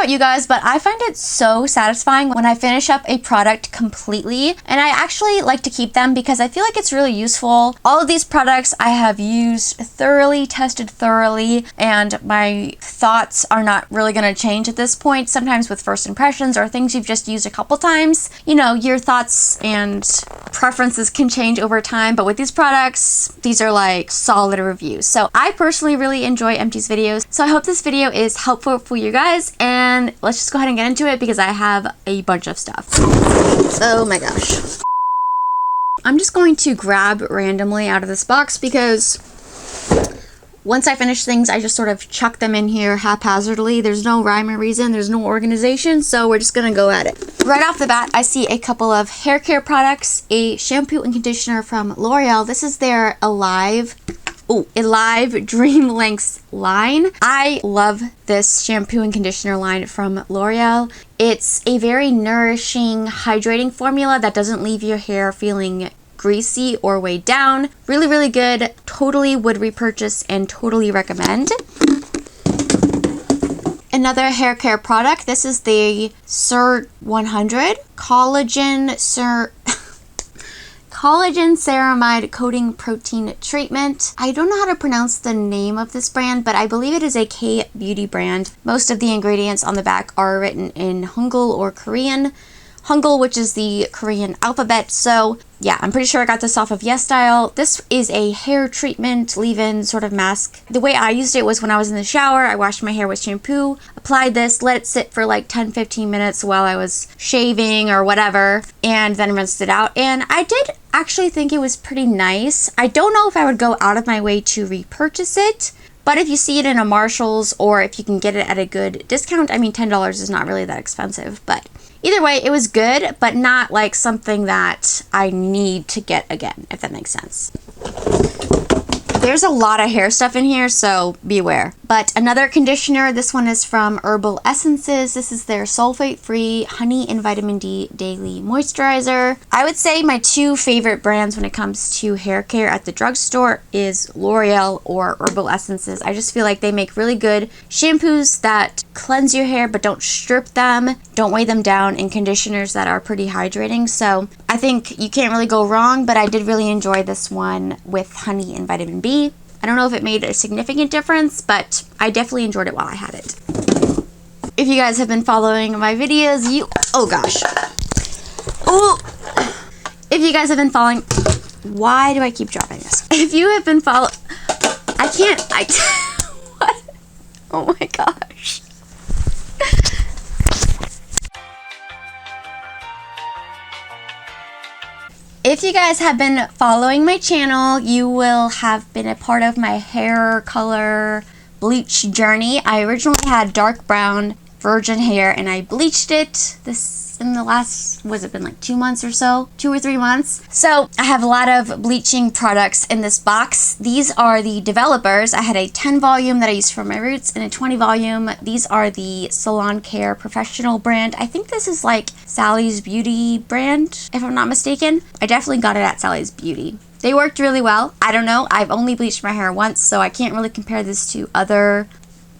about you guys, but I find it so satisfying when I finish up a product completely, and I actually like to keep them because I feel like it's really useful. All of these products I have used thoroughly, tested thoroughly, and my thoughts are not really going to change at this point. Sometimes with first impressions or things you've just used a couple times, you know, your thoughts and preferences can change over time, but with these products, these are like solid reviews. So I personally really enjoy empties videos, so I hope this video is helpful for you guys, and let's just go ahead and get into it because I have a bunch of stuff. Oh my gosh. I'm just going to grab randomly out of this box because once I finish things, I just sort of chuck them in here haphazardly. There's no rhyme or reason, there's no organization, so we're just gonna go at it. Right off the bat, I see a couple of hair care products, a shampoo and conditioner from L'Oreal. This is their Alive Dream Lengths line. I love this shampoo and conditioner line from L'Oreal. It's a very nourishing, hydrating formula that doesn't leave your hair feeling greasy or weighed down. Really, really good. Totally would repurchase and totally recommend. Another hair care product. This is the Sur 100 Collagen Ceramide Coating Protein Treatment. I don't know how to pronounce the name of this brand, but I believe it is a K-beauty brand. Most of the ingredients on the back are written in Hangul or Korean. Hangul, which is the Korean alphabet. So yeah, I'm pretty sure I got this off of YesStyle. This is a hair treatment leave-in sort of mask. The way I used it was when I was in the shower, I washed my hair with shampoo, applied this, let it sit for like 10-15 minutes while I was shaving or whatever, and then rinsed it out. And I did actually think it was pretty nice. I don't know if I would go out of my way to repurchase it, but if you see it in a Marshall's or if you can get it at a good discount, I mean, $10 is not really that expensive, but either way, it was good, but not like something that I need to get again, if that makes sense. There's a lot of hair stuff in here, so beware. But another conditioner, this one is from Herbal Essences. This is their sulfate-free honey and vitamin D daily moisturizer. I would say my two favorite brands when it comes to hair care at the drugstore is L'Oreal or Herbal Essences. I just feel like they make really good shampoos that cleanse your hair but don't strip them, don't weigh them down, and conditioners that are pretty hydrating. So I think you can't really go wrong, but I did really enjoy this one with honey and vitamin B. I don't know if it made a significant difference, but I definitely enjoyed it while I had it. If you guys have been following my videos, oh gosh. Oh, if you guys have been following, why do I keep dropping this? If you have been what? Oh my gosh. If you guys have been following my channel, you will have been a part of my hair color bleach journey. I originally had dark brown virgin hair and I bleached it in the last, was it been like 2 months or so? 2 or 3 months. So I have a lot of bleaching products in this box. These are the developers. I had a 10 volume that I used for my roots and a 20 volume. These are the Salon Care Professional brand. I think this is like Sally's Beauty brand, if I'm not mistaken. I definitely got it at Sally's Beauty. They worked really well. I don't know. I've only bleached my hair once, so I can't really compare this to other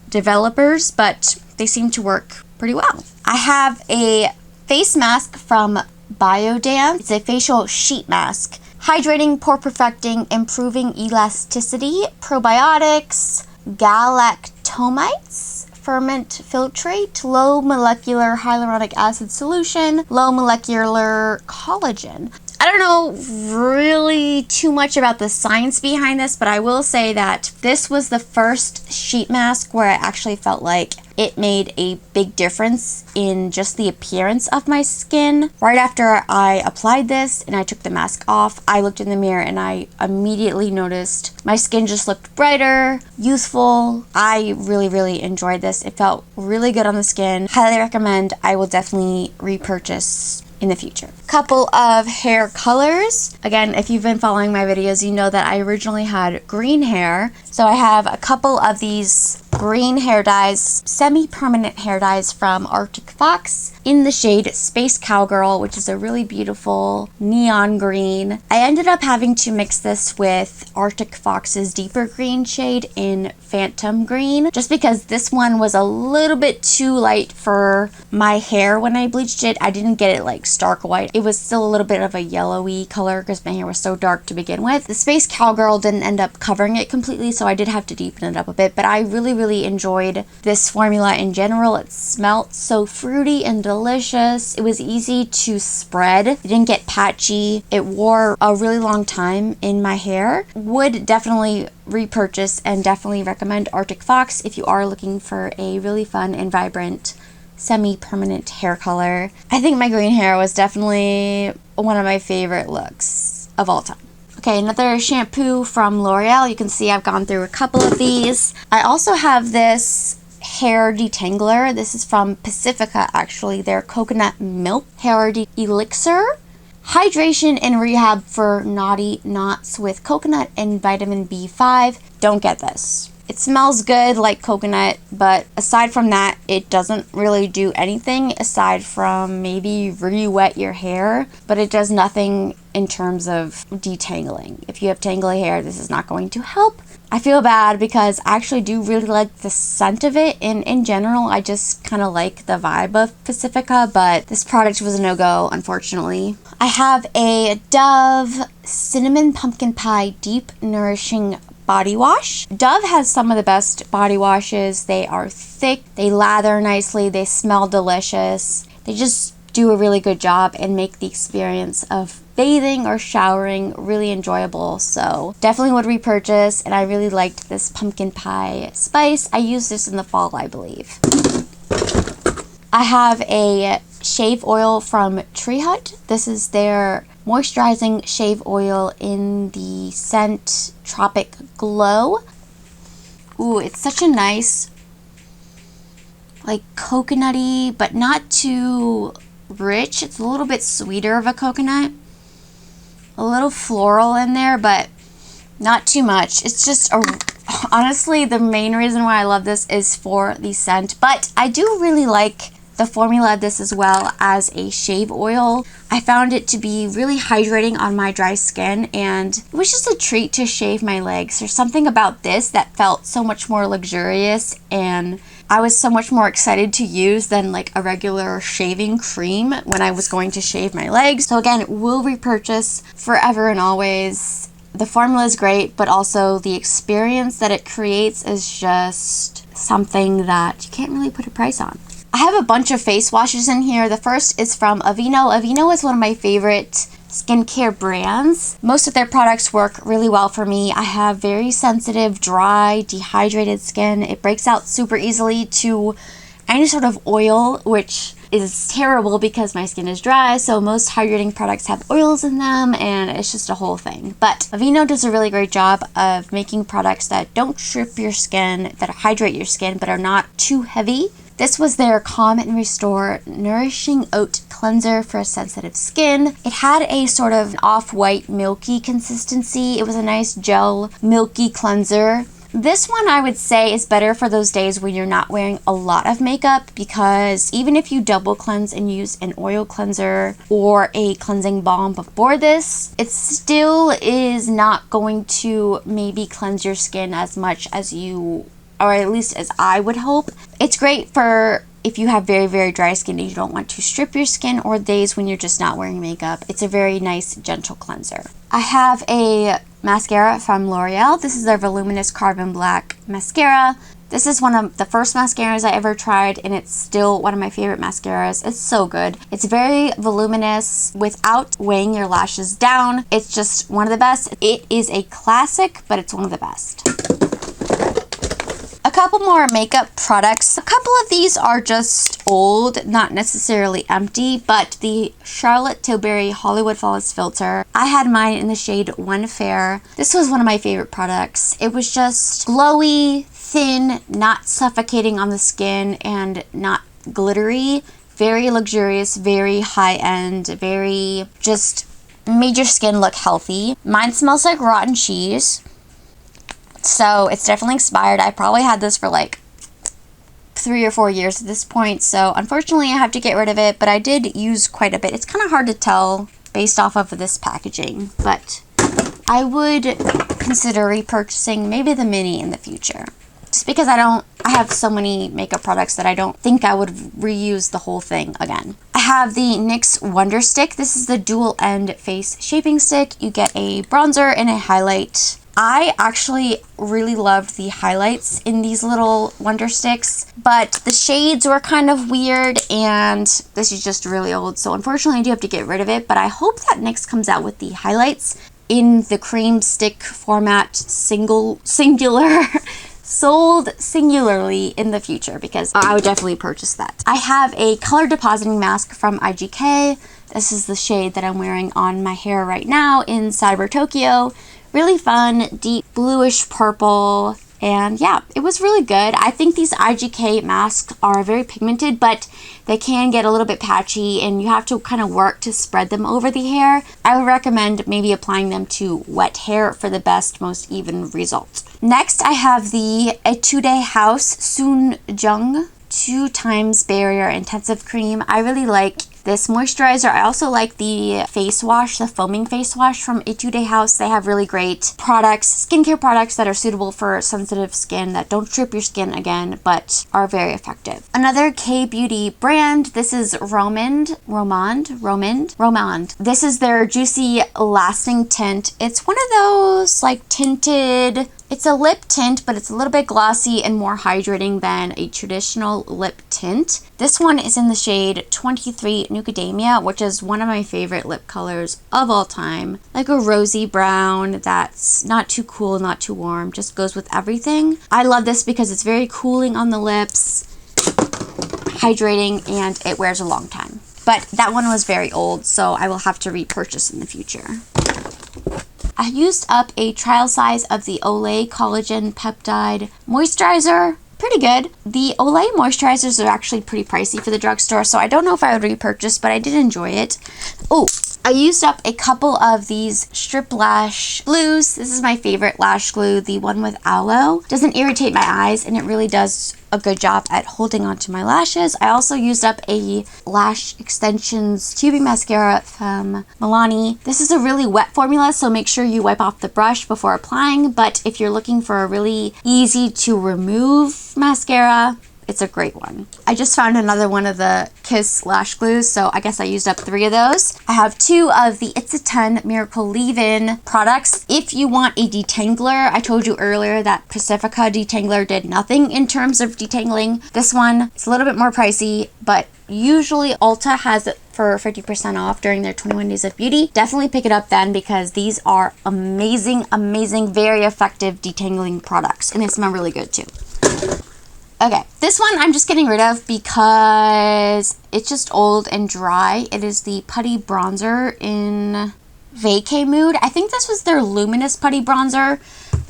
developers, but they seem to work pretty well. I have a face mask from Biodance. It's a facial sheet mask. Hydrating, pore perfecting, improving elasticity, probiotics, galactomites, ferment filtrate, low molecular hyaluronic acid solution, low molecular collagen. I don't know really too much about the science behind this, but I will say that this was the first sheet mask where I actually felt like it made a big difference in just the appearance of my skin. Right after I applied this and I took the mask off, I looked in the mirror and I immediately noticed my skin just looked brighter, youthful. I really enjoyed this. It felt really good on the skin. Highly recommend. I will definitely repurchase in the future. Couple of hair colors. Again, if you've been following my videos, you know that I originally had green hair. So I have a couple of these green hair dyes, semi-permanent hair dyes from Arctic Fox in the shade Space Cowgirl, which is a really beautiful neon green. I ended up having to mix this with Arctic Fox's deeper green shade in Phantom Green, just because this one was a little bit too light for my hair when I bleached it. I didn't get it like stark white. It was still a little bit of a yellowy color because my hair was so dark to begin with. The Space Cowgirl didn't end up covering it completely, so I did have to deepen it up a bit, but I really enjoyed this formula in general. It smelled so fruity and delicious. It was easy to spread. It didn't get patchy. It wore a really long time in my hair. Would definitely repurchase and definitely recommend Arctic Fox if you are looking for a really fun and vibrant semi-permanent hair color. I think my green hair was definitely one of my favorite looks of all time. Okay, another shampoo from L'Oreal. You can see I've gone through a couple of these. I also have this hair detangler. This is from Pacifica, actually. Their coconut milk hair elixir. Hydration and rehab for naughty knots with coconut and vitamin B5. Don't get this. It smells good like coconut, but aside from that, it doesn't really do anything aside from maybe re-wet your hair, but it does nothing in terms of detangling. If you have tangly hair, this is not going to help. I feel bad because I actually do really like the scent of it, and in general, I just kind of like the vibe of Pacifica, but this product was a no-go, unfortunately. I have a Dove Cinnamon Pumpkin Pie Deep Nourishing Body wash. Dove has some of the best body washes. They are thick, they lather nicely, they smell delicious. They just do a really good job and make the experience of bathing or showering really enjoyable. So definitely would repurchase, and I really liked this pumpkin pie spice. I used this in the fall, I believe. I have a shave oil from Tree Hut. This is their moisturizing shave oil in the scent Tropic Glow. Ooh, it's such a nice, like, coconutty, but not too rich. It's a little bit sweeter of a coconut. A little floral in there, but not too much. It's just honestly, the main reason why I love this is for the scent, but I do really like the formula of this as well as a shave oil. I found it to be really hydrating on my dry skin, and it was just a treat to shave my legs. There's something about this that felt so much more luxurious, and I was so much more excited to use than like a regular shaving cream when I was going to shave my legs. So again, will repurchase forever and always. The formula is great, but also the experience that it creates is just something that you can't really put a price on. I have a bunch of face washes in here. The first is from Aveeno. Aveeno is one of my favorite skincare brands. Most of their products work really well for me. I have very sensitive, dry, dehydrated skin. It breaks out super easily to any sort of oil, which is terrible because my skin is dry, so most hydrating products have oils in them, and it's just a whole thing. But Aveeno does a really great job of making products that don't strip your skin, that hydrate your skin, but are not too heavy. This was their Calm and Restore Nourishing Oat Cleanser for sensitive skin. It had a sort of off-white milky consistency. It was a nice gel milky cleanser. This one I would say is better for those days when you're not wearing a lot of makeup, because even if you double cleanse and use an oil cleanser or a cleansing balm before this, it still is not going to maybe cleanse your skin as much as you, or at least as I would hope. It's great for if you have very dry skin and you don't want to strip your skin, or days when you're just not wearing makeup. It's a very nice gentle cleanser. I have a mascara from L'Oreal. This is their Voluminous Carbon Black Mascara. This is one of the first mascaras I ever tried, and it's still one of my favorite mascaras. It's so good. It's very voluminous without weighing your lashes down. It's just one of the best. It is a classic, but it's one of the best. A couple more makeup products. A couple of these are just old, not necessarily empty, but the Charlotte Tilbury Hollywood Flawless Filter. I had mine in the shade One Fair. This was one of my favorite products. It was just glowy, thin, not suffocating on the skin, and not glittery. Very luxurious, very high-end, very just made your skin look healthy. Mine smells like rotten cheese. So it's definitely expired. I probably had this for like 3 or 4 years at this point, so unfortunately I have to get rid of it, but I did use quite a bit. It's kind of hard to tell based off of this packaging, but I would consider repurchasing maybe the mini in the future. Just because I have so many makeup products that I don't think I would reuse the whole thing again. I have the NYX Wonder Stick. This is the dual end face shaping stick. You get a bronzer and a highlight. I actually really loved the highlights in these little Wonder Sticks, but the shades were kind of weird and this is just really old. So unfortunately I do have to get rid of it, but I hope that NYX comes out with the highlights in the cream stick format, singular, sold singularly in the future, because I would definitely purchase that. I have a color depositing mask from IGK. This is the shade that I'm wearing on my hair right now in Cyber Tokyo. Really fun, deep bluish purple. And yeah, it was really good. I think these IGK masks are very pigmented, but they can get a little bit patchy and you have to kind of work to spread them over the hair. I would recommend maybe applying them to wet hair for the best, most even result. Next, I have the Etude House Soonjung 2x Barrier Intensive Cream. I really like this moisturizer. I also like the face wash, the foaming face wash from Etude House. They have really great products, skincare products that are suitable for sensitive skin that don't strip your skin again, but are very effective. Another K-beauty brand, this is Romand. This is their Juicy Lasting Tint. It's one of those like tinted, it's a lip tint, but it's a little bit glossy and more hydrating than a traditional lip tint. This one is in the shade 23 Nucademia, which is one of my favorite lip colors of all time. Like a rosy brown that's not too cool, not too warm, just goes with everything. I love this because it's very cooling on the lips, hydrating, and it wears a long time. But that one was very old, so I will have to repurchase in the future. I used up a trial size of the Olay Collagen Peptide Moisturizer. Pretty good. The Olay moisturizers are actually pretty pricey for the drugstore, so I don't know if I would repurchase, but I did enjoy it. Oh, I used up a couple of these strip lash glues. This is my favorite lash glue, the one with aloe. Doesn't irritate my eyes, and it really does a good job at holding onto my lashes. I also used up a lash extensions tubing mascara from Milani. This is a really wet formula, so make sure you wipe off the brush before applying, but if you're looking for a really easy to remove mascara, it's a great one. I just found another one of the Kiss lash glues, so I guess I used up 3 of those. I have 2 of the It's a 10 Miracle Leave-In products. If you want a detangler, I told you earlier that Pacifica detangler did nothing in terms of detangling. This one is a little bit more pricey, but usually Ulta has it for 50% off during their 21 Days of Beauty. Definitely pick it up then, because these are amazing, very effective detangling products, and they smell really good too. Okay, this one I'm just getting rid of because it's just old and dry. It is the Putty Bronzer in Vacay Mood. I think this was their Luminous Putty Bronzer.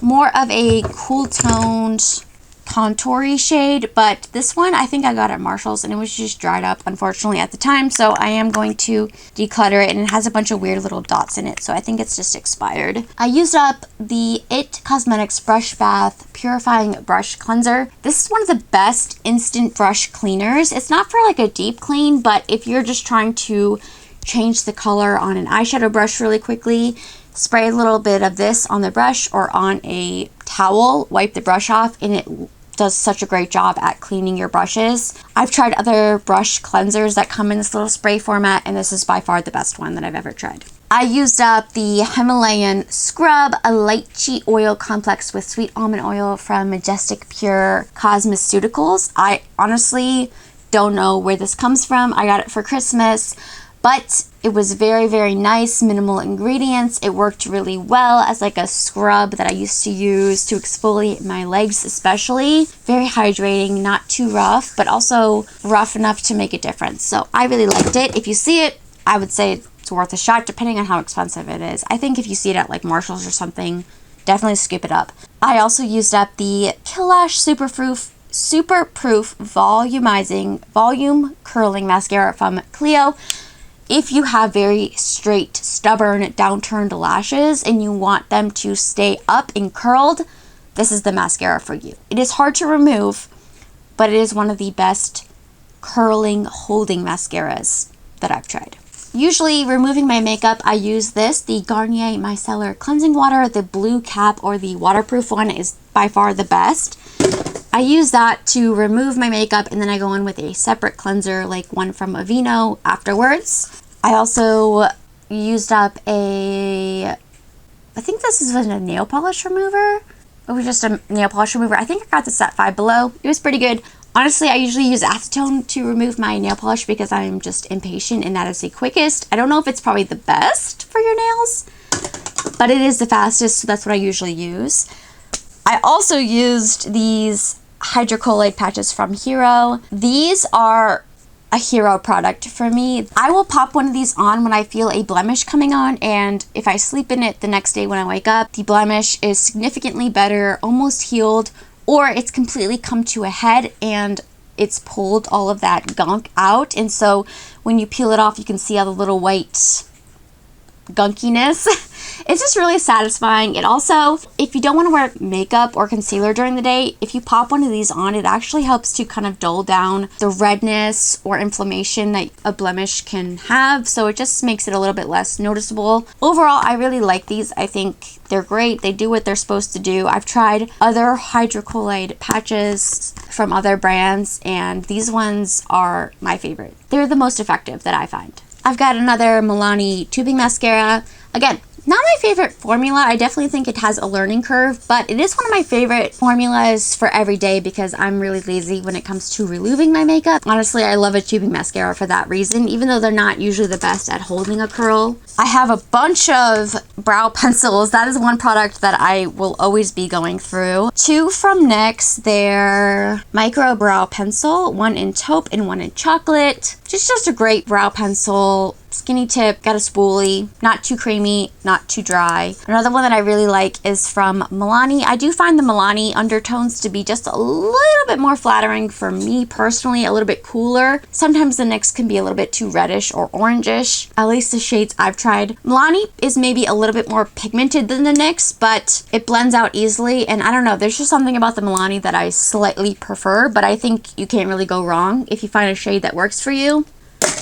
More of a cool toned contoury shade, but this one I think I got at Marshall's and it was just dried up unfortunately at the time, so I am going to declutter it, and it has a bunch of weird little dots in it, so I think it's just expired. I used up the It Cosmetics Brush Bath Purifying Brush Cleanser. This is one of the best instant brush cleaners. It's not for like a deep clean, but if you're just trying to change the color on an eyeshadow brush really quickly, spray a little bit of this on the brush or on a towel, wipe the brush off, and it does such a great job at cleaning your brushes. I've tried other brush cleansers that come in this little spray format, and this is by far the best one that I've ever tried. I used up the Himalayan Scrub, a lychee oil complex with sweet almond oil from Majestic Pure Cosmeceuticals. I honestly don't know where this comes from. I got it for Christmas, but it was very nice, minimal ingredients. It worked really well as like a scrub that I used to use to exfoliate my legs especially. Very hydrating, not too rough, but also rough enough to make a difference. So I really liked it. If you see it, I would say it's worth a shot depending on how expensive it is. I think if you see it at like Marshall's or something, definitely scoop it up. I also used up the Lash Superproof Volumizing Volume Curling Mascara from Clio. If you have very straight, stubborn, downturned lashes and you want them to stay up and curled, this is the mascara for you. It is hard to remove, but it is one of the best curling holding mascaras that I've tried. Usually removing my makeup, I use this, the Garnier Micellar Cleansing Water. The blue cap or the waterproof one is by far the best. I use that to remove my makeup, and then I go in with a separate cleanser like one from Aveeno afterwards. I also used up I think this is a nail polish remover. It was just a nail polish remover. I think I got this at Five Below. It was pretty good. Honestly, I usually use acetone to remove my nail polish because I'm just impatient and that is the quickest. I don't know if it's probably the best for your nails, but it is the fastest, so that's what I usually use. I also used these hydrocolloid patches from Hero. These are a Hero product for me. I will pop one of these on when I feel a blemish coming on, and if I sleep in it the next day when I wake up, the blemish is significantly better, almost healed, or it's completely come to a head and it's pulled all of that gunk out. And so when you peel it off, you can see all the little white gunkiness. It's just really satisfying. It also, if you don't want to wear makeup or concealer during the day, if you pop one of these on, it actually helps to kind of dull down the redness or inflammation that a blemish can have. So it just makes it a little bit less noticeable. Overall, I really like these. I think they're great. They do what they're supposed to do. I've tried other hydrocolloid patches from other brands, and these ones are my favorite. They're the most effective that I find. I've got another Milani tubing mascara. Again, not my favorite formula. I definitely think it has a learning curve, but it is one of my favorite formulas for every day because I'm really lazy when it comes to removing my makeup. Honestly, I love a tubing mascara for that reason, even though they're not usually the best at holding a curl. I have a bunch of brow pencils. That is one product that I will always be going through. Two from NYX. They're micro brow pencil, one in taupe and one in chocolate. Just a great brow pencil. Skinny tip, got a spoolie, not too creamy, not too dry. Another one that I really like is from Milani. I do find the Milani undertones to be just a little bit more flattering for me personally, a little bit cooler. Sometimes the NYX can be a little bit too reddish or orangish, at least the shades I've tried. Milani is maybe a little bit more pigmented than the NYX, but it blends out easily, and I don't know, there's just something about the Milani that I slightly prefer, but I think you can't really go wrong if you find a shade that works for you.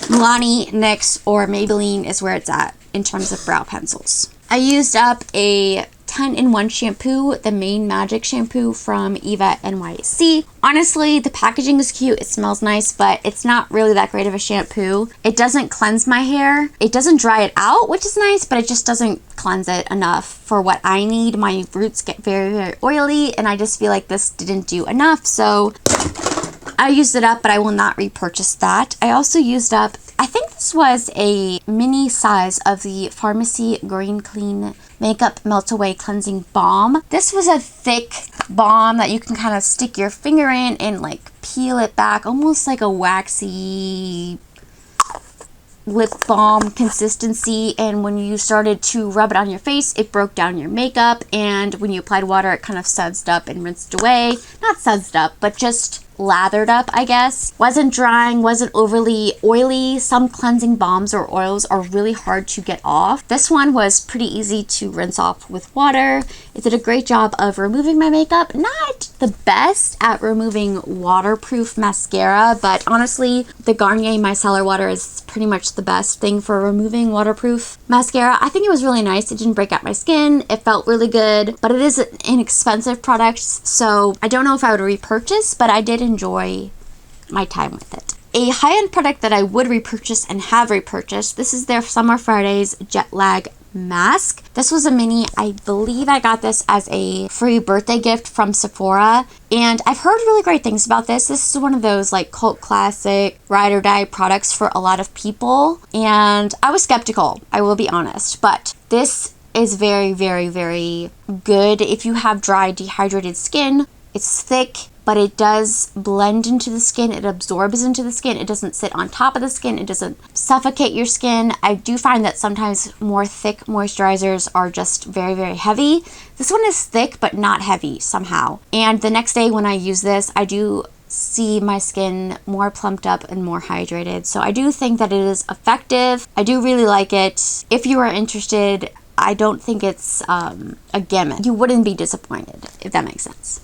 Milani, NYX, or Maybelline is where it's at in terms of brow pencils. I used up a 10-in-1 shampoo, the Main Magic shampoo from Eva NYC. Honestly, the packaging is cute, it smells nice, but it's not really that great of a shampoo. It doesn't cleanse my hair. It doesn't dry it out, which is nice, but it just doesn't cleanse it enough for what I need. My roots get very, very oily, and I just feel like this didn't do enough, so I used it up, but I will not repurchase that. I also used up, I think this was a mini size of the Pharmacy Green Clean Makeup Melt Away Cleansing Balm. This was a thick balm that you can kind of stick your finger in and like peel it back, almost like a waxy lip balm consistency, and when you started to rub it on your face, it broke down your makeup, and when you applied water, it kind of sudsed up and rinsed away. Not sudsed up, but just lathered up, I guess. Wasn't drying, wasn't overly oily. Some cleansing balms or oils are really hard to get off. This one was pretty easy to rinse off with water. It did a great job of removing my makeup. Not the best at removing waterproof mascara, but honestly, the Garnier Micellar Water is pretty much the best thing for removing waterproof mascara. I think it was really nice. It didn't break out my skin. It felt really good, but it is an inexpensive product, so I don't know if I would repurchase, but I did enjoy my time with it. A high-end product that I would repurchase and have repurchased, this is their Summer Fridays Jet Lag Mask. This was a mini. I believe I got this as a free birthday gift from Sephora, and I've heard really great things about this. This is one of those like cult classic ride or die products for a lot of people, and I was skeptical, I will be honest, but this is very, very, very good if you have dry, dehydrated skin. It's thick, but it does blend into the skin. It absorbs into the skin. It doesn't sit on top of the skin. It doesn't suffocate your skin. I do find that sometimes more thick moisturizers are just very, very heavy. This one is thick, but not heavy somehow. And the next day when I use this, I do see my skin more plumped up and more hydrated. So I do think that it is effective. I do really like it. If you are interested, I don't think it's a gimmick. You wouldn't be disappointed, if that makes sense.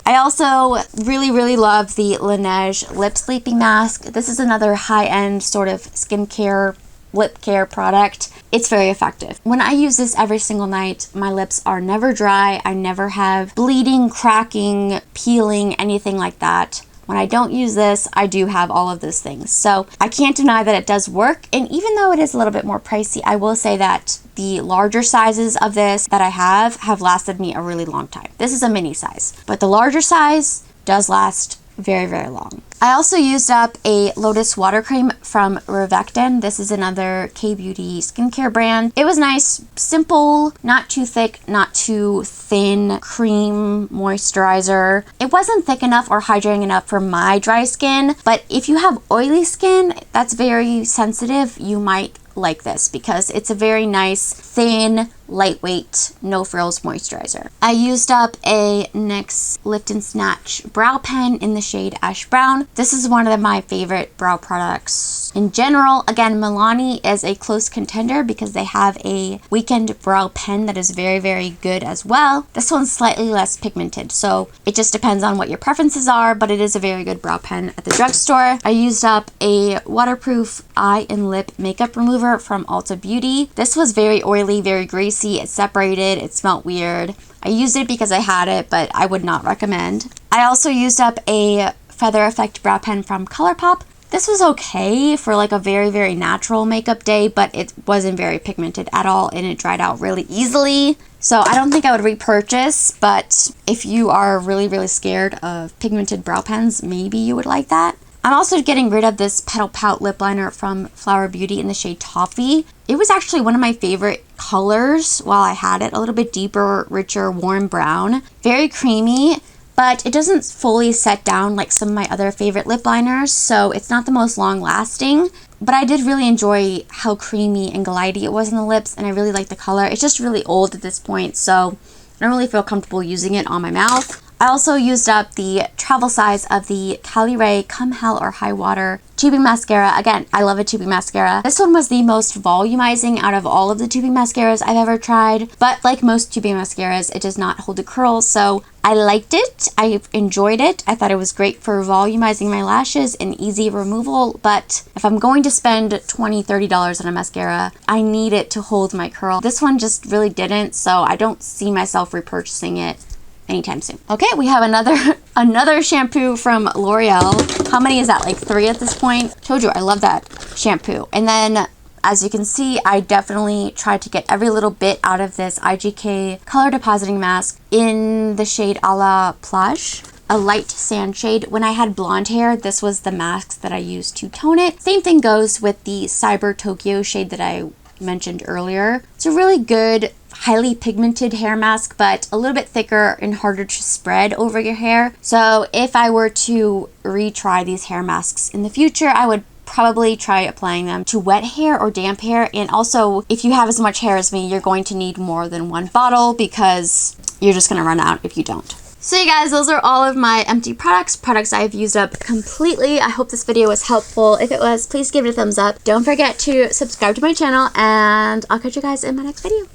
I also really love the Laneige lip sleeping mask. This is another high-end sort of skincare lip care product. It's very effective. When I use this every single night, my lips are never dry. I never have bleeding, cracking, peeling, anything like that. When I don't use this, I do have all of those things. So I can't deny that it does work. And even though it is a little bit more pricey, I will say that the larger sizes of this that I have lasted me a really long time. This is a mini size, but the larger size does last very long. I also used up a Lotus water cream from Revectin. This is another K-beauty skincare brand. It was nice, simple, not too thick, not too thin cream moisturizer. It wasn't thick enough or hydrating enough for my dry skin, but if you have oily skin that's very sensitive, you might like this because it's a very nice, thin, lightweight, no frills moisturizer. I used up a NYX Lift and Snatch brow pen in the shade Ash Brown. This is one of my favorite brow products in general. Again, Milani is a close contender because they have a weekend brow pen that is very good as well. This one's slightly less pigmented, so it just depends on what your preferences are, but it is a very good brow pen at the drugstore. I used up a waterproof eye and lip makeup remover from Ulta Beauty. This was very oily, very greasy. It separated, it smelled weird. I used it because I had it, but I would not recommend. I also used up a Feather Effect brow pen from ColourPop. This was okay for like a very natural makeup day, but it wasn't very pigmented at all and it dried out really easily. So I don't think I would repurchase, but if you are really scared of pigmented brow pens, maybe you would like that. I'm also getting rid of this Petal Pout lip liner from Flower Beauty in the shade Toffee. It was actually one of my favorite colors while I had it. A little bit deeper, richer, warm brown. Very creamy, but it doesn't fully set down like some of my other favorite lip liners, so it's not the most long lasting. But I did really enjoy how creamy and glidey it was in the lips, and I really like the color. It's just really old at this point, so I don't really feel comfortable using it on my mouth. I also used up the travel size of the Cali Ray Come Hell or High Water tubing mascara. Again, I love a tubing mascara. This one was the most volumizing out of all of the tubing mascaras I've ever tried, but like most tubing mascaras, it does not hold a curl, so I liked it. I enjoyed it. I thought it was great for volumizing my lashes and easy removal, but if I'm going to spend $20, $30 on a mascara, I need it to hold my curl. This one just really didn't, so I don't see myself repurchasing it anytime soon. Okay, we have another shampoo from L'Oreal. How many is that? Like 3 at this point? Told you, I love that shampoo. And then, as you can see, I definitely tried to get every little bit out of this IGK color depositing mask in the shade A La Plage, a light sand shade. When I had blonde hair, this was the mask that I used to tone it. Same thing goes with the Cyber Tokyo shade that I mentioned earlier. It's a really good, highly pigmented hair mask, but a little bit thicker and harder to spread over your hair. So if I were to retry these hair masks in the future, I would probably try applying them to wet hair or damp hair. And also, if you have as much hair as me, you're going to need more than one bottle because you're just going to run out if you don't. So you guys, those are all of my empty products I've used up completely. I hope this video was helpful. If it was, please give it a thumbs up. Don't forget to subscribe to my channel, and I'll catch you guys in my next video.